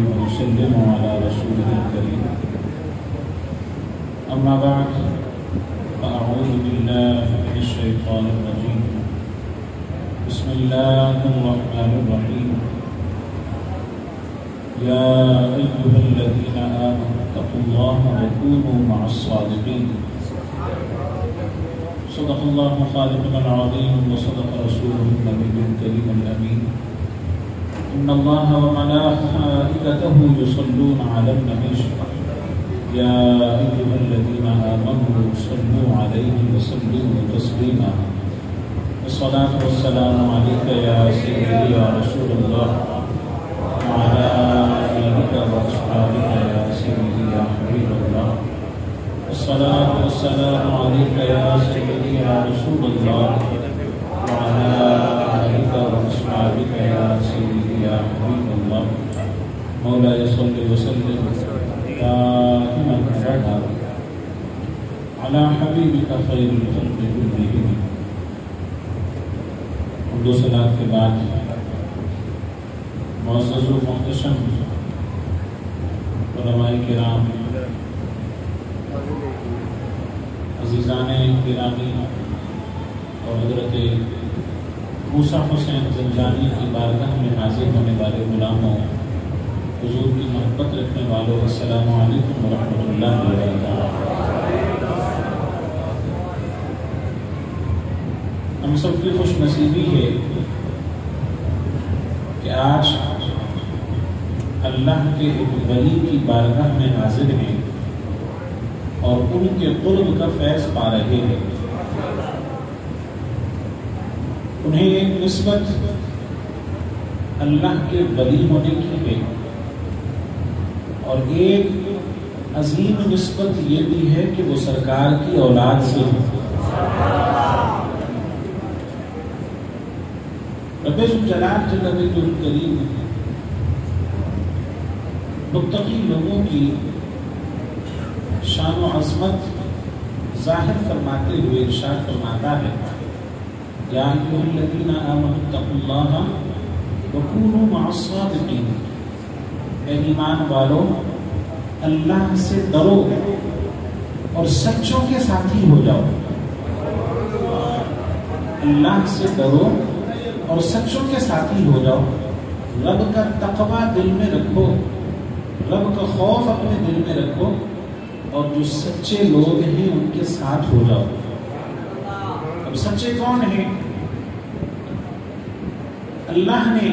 ونسلم على رسوله الكريم أما بعد فأعوذ بالله من الشيطان الرجيم بسم الله الرحمن الرحيم يا أيها الذين آمنوا اتقوا الله وكونوا مع الصادقين صدق الله خالقنا العظيم وصدق رسوله النبي الكريم الأمين إن الله وملائكته يصلون على النبي يا أيها الذين آمنوا صلوا عليه وسلموا تسليما الصلاة والسلام عليك يا سيدي يا رسول الله وعلى آلك وأصحابك يا سيدي يا حبيب الله الصلاة والسلام عليك يا سيدي يا رسول الله وعلى آلك وأصحابك يا سيدي يا حبيب الله مولاي صل وسلم دائما أبدا على حبيبك خير الخلق كلهم. دو صلاة کے بعد معزز و محتشم علماء کرام، عزیزان گرامی اور حضرت موسیٰ حسین زنجانی کی بارگاہ میں حاضر ہونے والے غلاموں، حضور کی محبت رکھنے والوں، السلام علیکم ورحمۃ اللہ وبرکاتہ۔ ہم سب کی خوش نصیبی ہے کہ آج اللہ کے ایک ولی کی بارگاہ میں حاضر ہیں اور ان کے قرب کا فیض پا رہے ہیں۔ انہیں ایک نسبت اللہ کے ولی ہونے کی ہے اور ایک عظیم نسبت یہ بھی ہے کہ وہ سرکار کی اولاد سے ہیں۔ رب ذوالجلال جل وجلہ الکریم متقی لوگوں کی شان و عظمت ظاہر فرماتے ہوئے ارشاد فرماتا ہے، یا ایھا الذین آمنوا اتقوا اللہ وکونوا مع الصادقین، اے ایمان والو اللہ سے ڈرو اور سچوں کے ساتھی ہو جاؤ۔ اللہ سے ڈرو اور سچوں کے ساتھی ہو جاؤ، رب کا تقوی دل میں رکھو، رب کا خوف اپنے دل میں رکھو اور جو سچے لوگ ہیں ان کے ساتھ ہو جاؤ۔ اب سچے کون ہیں؟ اللہ نے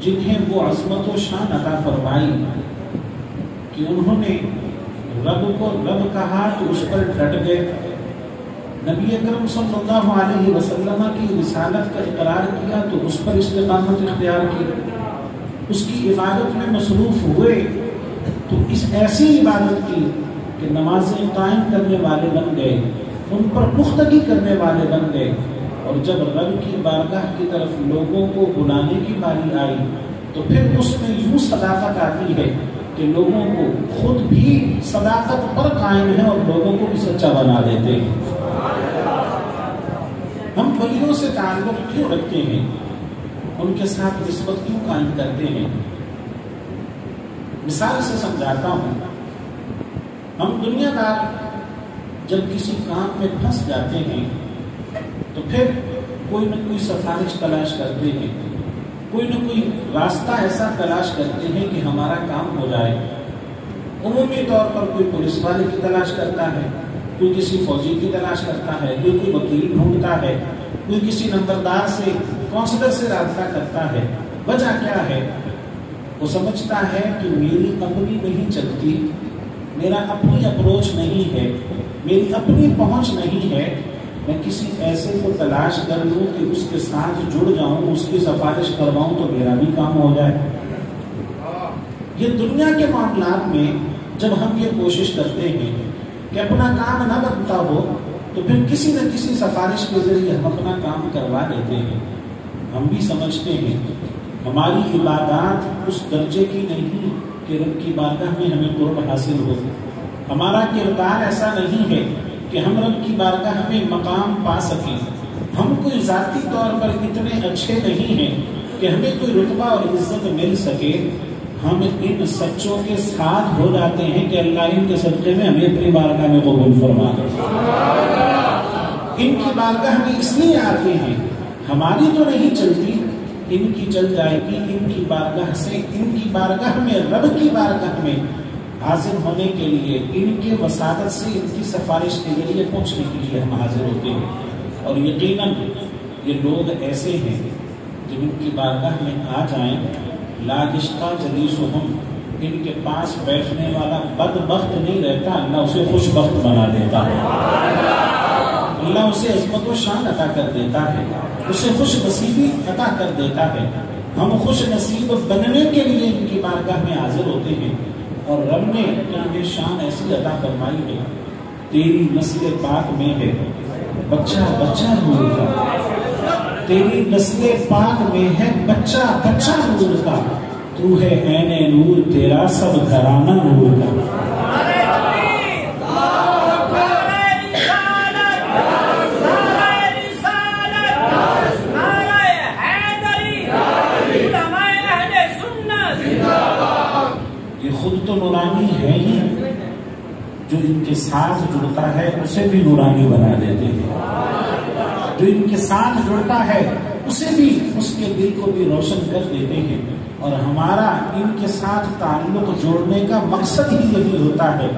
جنہیں وہ عظمت و شان عطا فرمائی کہ انہوں نے رب کو رب کہا تو اس پر ڈٹ گئے، نبی اکرم صلی اللہ علیہ وسلم کی رسالت کا اقرار کیا تو اس پر استقامت اختیار کی، اس کی عبادت میں مصروف ہوئے تو اس ایسی عبادت کی کہ نمازیں قائم کرنے والے بن گئے، ان پر پختگی کرنے والے بن گئے، اور جب رب کی بارگاہ کی طرف لوگوں کو بلانے کی باری آئی تو پھر اس میں یوں صداقت آتی ہے کہ لوگوں کو خود بھی صداقت پر قائم ہے اور لوگوں کو بھی سچا بنا دیتے ہیں۔ ہم ولیوں سے تعلق کیوں رکھتے ہیں؟ ان کے ساتھ نسبت کیوں قائم کرتے ہیں؟ مثال سے سمجھاتا ہوں۔ ہم دنیا دار جب کسی کام میں پھنس جاتے ہیں تو پھر کوئی نہ کوئی سفارش تلاش کرتے ہیں، کوئی نہ کوئی راستہ ایسا تلاش کرتے ہیں کہ ہمارا کام ہو جائے۔ عمومی طور پر کوئی پولیس والے کی تلاش کرتا ہے، کوئی کسی فوجی کی تلاش کرتا ہے، کوئی وکیل ڈھونڈتا ہے، کوئی کسی نمبردار سے کونسلر سے رابطہ کرتا ہے۔ وجہ کیا ہے؟ وہ سمجھتا ہے کہ میری اپنی نہیں چلتی، میرا اپنی اپروچ نہیں ہے، میری اپنی پہنچ نہیں ہے، میں کسی ایسے کو تلاش کر لوں کہ اس کے ساتھ جڑ جاؤں، اس کی سفارش کرواؤں تو میرا بھی کام ہو جائے۔ یہ دنیا کے معاملات میں جب ہم یہ کوشش کرتے ہیں کہ اپنا کام نہ بنتا ہو تو پھر کسی نہ کسی سفارش کے ذریعے ہم اپنا کام کروا لیتے ہیں۔ ہم بھی سمجھتے ہیں ہماری عبادات اس درجے کی نہیں کہ رب کی بارگاہ میں ہمیں قرب حاصل ہو، ہمارا کردار ایسا نہیں ہے کہ ہم رب کی بارگاہ میں مقام پا سکیں، ہم کوئی ذاتی طور پر اتنے اچھے نہیں ہیں کہ ہمیں کوئی رتبہ اور عزت مل سکے. ہم ان سچوں کے ساتھ ہو جاتے ہیں کہ اللہ ان کے صدقے میں ہمیں اپنی بارگاہ میں قبول فرما دے. ان کی بارگاہ میں اس لیے آتے ہیں، ہماری تو نہیں چلتی، ان کی چل جائے گی. ان کی بارگاہ سے، ان کی بارگاہ میں، رب کی بارگاہ میں حاضر ہونے کے لیے، ان کے وساطت سے، ان کی سفارش کے ذریعے پہنچنے کے لیے ہم حاضر ہوتے ہیں. اور یقیناً یہ لوگ ایسے ہیں جب ان کی بارگاہ میں آ جائیں، لا یشقی جلیسہم، ان کے پاس بیٹھنے والا بدبخت نہیں رہتا، اللہ اسے خوش بخت بنا دیتا ہے. اللہ اسے عظمت و شان عطا کر دیتا ہے، اسے خوش نصیبی عطا کر دیتا ہے. ہم خوش نصیب بننے کے لیے ان کی بارگاہ میں حاضر ہوتے ہیں. اور رب نے یہ شان ایسی عطا فرمائی ہے، تیری نسل پاک میں ہے بچہ بچہ نور کا، تیری نسل پاک میں ہے بچہ بچہ نور کا، تو ہے عین نور تیرا سب گھرانہ نور کا. یہ خود تو نورانی ہے ہی، جو ان کے ساتھ جڑتا ہے اسے بھی نورانی بنا دیتے ہیں. جو ان کے ساتھ جڑتا ہے اسے بھی، اس کے دل کو بھی روشن کر دیتے ہیں. اور ہمارا ان کے ساتھ تعلق جوڑنے کا مقصد ہی یہی ہوتا ہے.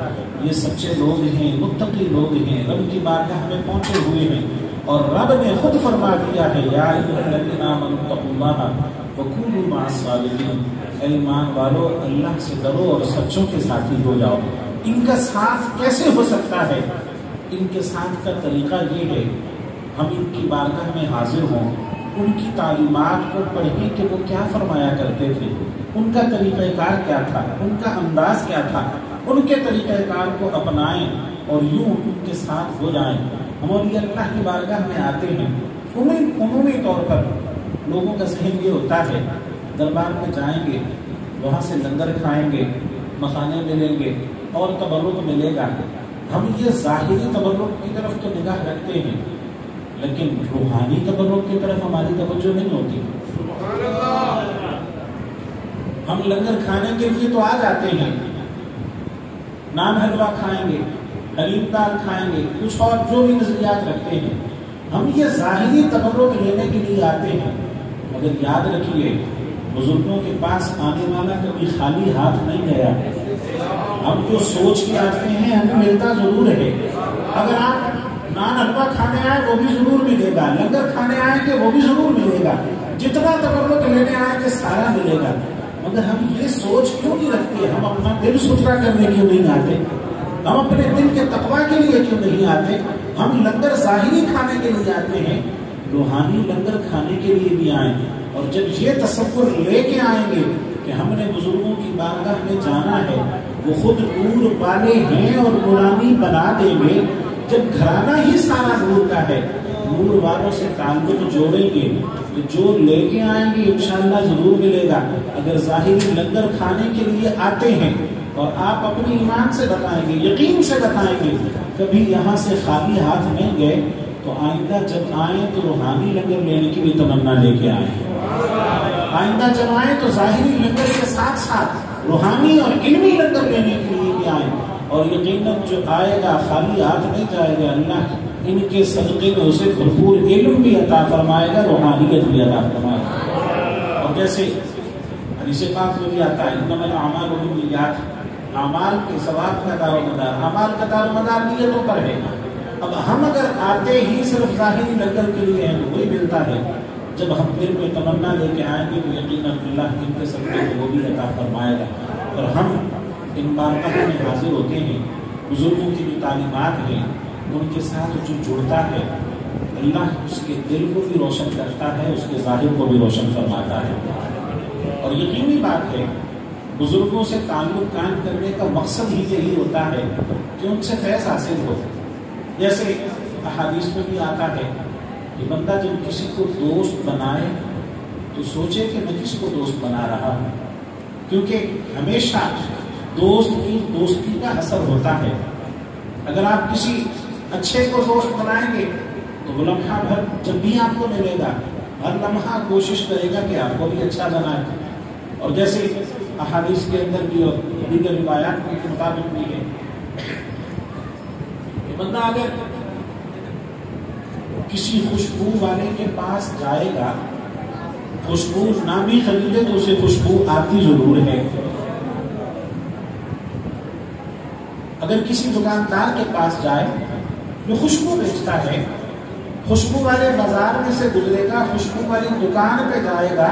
یہ سچے لوگ ہیں، متقی لوگ ہیں، رب کی بارگاہ میں پہنچے ہوئے ہیں. اور رب نے خود فرما دیا ہے، یا ایھا الذین آمنوا اتقوا اللہ وکونوا مع الصادقین، اے ایمان والو اللہ سے ڈرو اور سچوں کے ساتھی ہو جاؤ. ان کا ساتھ کیسے ہو سکتا ہے؟ ان کے ساتھ کا طریقہ یہ ہے، ہم ان کی بارگاہ میں حاضر ہوں، ان کی تعلیمات کو پڑھیں کہ وہ کیا فرمایا کرتے تھے، ان کا طریقہ کار کیا تھا، ان کا انداز کیا تھا، ان کے طریقہ کار کو اپنائیں اور یوں ان کے ساتھ ہو جائیں. ہم یہ اللہ کی بارگاہ میں آتے ہیں، عمومی طور پر لوگوں کا ذہن یہ ہوتا ہے دربار میں جائیں گے، وہاں سے لنگر کھائیں گے، مکھانے ملیں گے اور تبرک ملے گا. ہم یہ ظاہری تبرک کی طرف تو نگاہ رکھتے ہیں، لیکن روحانی تبرک کی طرف ہماری توجہ نہیں ہوتی. ہم لنگر کھانے کے لیے تو آ جاتے ہیں، نان حلوہ کھائیں گے، حلیم دال کھائیں گے، کچھ اور جو بھی نظریات رکھتے ہیں. ہم یہ ظاہری تبرک لینے کے لیے آتے ہیں، مگر یاد رکھیے بزرگوں کے پاس آنے والا کبھی خالی ہاتھ نہیں گیا. ہم جو سوچ کے آتے ہیں ہمیں ملتا ضرور ہے. اگر آپ نان حلوہ کھانے آئے وہ بھی ضرور ملے گا، لنگر کھانے آئیں گے وہ بھی ضرور ملے گا، جتنا تبرک لینے آئیں گے سارا ملے گا. مگر ہم یہ سوچ کیوں نہیں رکھتے؟ ہم اپنا دل ستھرا کرنے کیوں نہیں آتے؟ ہم اپنے دل کے تقویٰ کے لیے کیوں نہیں آتے؟ ہم لنگر ظاہری کھانے کے لیے آتے ہیں، روحانی لنگر کھانے کے لیے بھی آئیں. اور جب یہ تصور لے کے آئیں گے کہ ہم نے بزرگوں کی بارگاہ میں جانا ہے، وہ خود نور والے ہیں اور نورانی بنا دیں گے. جب گھرانہ ہی سارا نور کا ہے، نور والوں سے تعلق جوڑیں گے، جو لے کے آئیں گے انشاءاللہ ضرور ملے گا. اگر ظاہری لنگر کھانے کے لیے آتے ہیں اور آپ اپنی ایمان سے بتائیں گے، یقین سے بتائیں گے کبھی یہاں سے خالی ہاتھ نہیں گئے، تو آئندہ جب آئیں تو روحانی لنگر لینے کی بھی تمنا لے کے آئیں. آئندہ جب آئیں تو ظاہری لنگر کے ساتھ ساتھ روحانی اور علمی لنگر لینے کے لیے بھی آئیں. اور یقیناً جو آئے گا خالی ہاتھ نہیں جائے گا، اللہ ان کے صدقے میں اسے بھرپور علم بھی عطا فرمائے گا، روحانیت بھی عطا فرمائے گا. اور جیسے حدیث پاک میں بھی آتا ہے، انما الاعمال بالنیات، اعمال کے ثواب کا دار و مدار، اعمال کا دار و مدار نیتوں پر ہے. اب ہم اگر آتے ہی صرف ظاہری لنگر کے لیے ہیں تو وہی ملتا ہے. جب ہم دل میں تمنا لے کے آئیں گے تو یقیناً اللہ ان کے صدقے کو وہ بھی عطا فرمائے گا. اور ہم ان بارگاہوں میں حاضر ہوتے ہیں، بزرگوں کی جو تعلیمات ہیں ان کے ساتھ جو جڑتا ہے، اللہ اس کے دل کو بھی روشن کرتا ہے، اس کے ظاہر کو بھی روشن فرماتا ہے. اور یقینی بات ہے بزرگوں سے تعلق قائم کرنے کا مقصد ہی یہی ہوتا ہے کہ ان سے فیض حاصل ہو. جیسے احادیث میں بھی آتا ہے کہ بندہ جب کسی کو دوست بنائے تو سوچے کہ میں کس کو دوست بنا رہا ہوں، کیونکہ ہمیشہ دوست کی دوستی کا اثر ہوتا ہے. اگر آپ کسی اچھے کو دوست بنائیں گے تو وہ لمحہ بھر جب بھی آپ کو ملے گا ہر لمحہ کوشش کرے گا کہ آپ کو بھی اچھا بنائے. اور جیسے احادیث کے اندر بھی اور دیگر روایات کے مطابق بھی ہے کہ بندہ اگر کسی خوشبو والے کے پاس جائے گا، خوشبو نہ بھی خریدے تو اسے خوشبو آتی ضرور ہے. اگر کسی دکاندار کے پاس جائے جو خوشبو بیچتا ہے، خوشبو والے بازار میں سے گزرے گا، خوشبو والی دکان پہ جائے گا،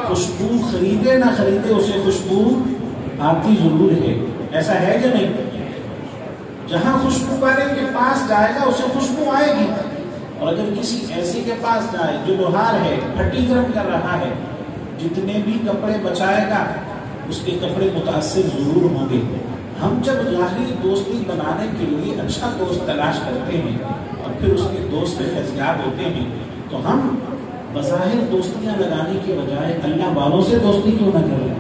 خوشبو خریدے نہ خریدے اسے خوشبو آتی ضرور ہے. ایسا ہے یا نہیں؟ جہاں خوشبو والے کے پاس جائے گا اسے خوشبو آئے گی. اور اگر کسی ایسے کے پاس جائے جو لوہار ہے، پھٹی گرم کر رہا ہے، جتنے بھی کپڑے بچائے گا اس کے کپڑے متاثر ضرور ہوں گے. ہم جب ظاہری دوستی بنانے کے لیے اچھا دوست تلاش کرتے ہیں اور پھر اس کے دوست سے فیضیاب ہوتے ہیں تو ہم بظاہر دوستیاں لگانے کے بجائے اللہ والوں سے دوستی کیوں نہ کر لیں؟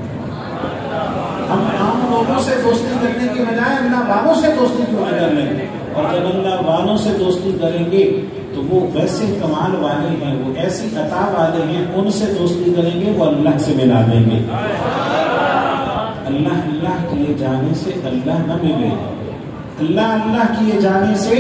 ہم عام لوگوں سے دوستی کرنے کے بجائے اللہ والوں سے دوستی کیوں نہ کر لیں؟ اور جب اللہ والوں سے دوستی کریں گے تو وہ ویسے کمال والے ہیں، وہ ایسی عطا والے ہیں، ان سے دوستی کریں گے وہ اللہ سے ملا دیں گے. اللہ اللہ کیے جانے سے اللہ نہ ملے، اللہ اللہ کیے جانے سے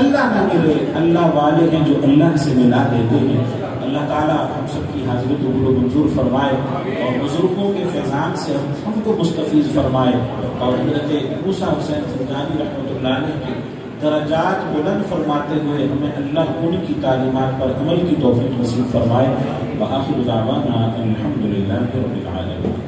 اللہ نہ ملے. اللہ والے ہیں جو اللہ سے ملا دیتے ہیں. اللہ تعالیٰ ہم سب کی حاضری قبول و منظور فرمائے اور بزرگوں کے فیضان سے ہم کو مستفیض فرمائے اور حضرت موسیٰ حسین زندانی رحمۃ اللہ علیہ کے درجات بلند فرماتے ہوئے ہمیں اللہ ان کی تعلیمات پر عمل کی توفیق نصیب فرمائے. وآخر دعوانا الحمدللہ رب العالمین.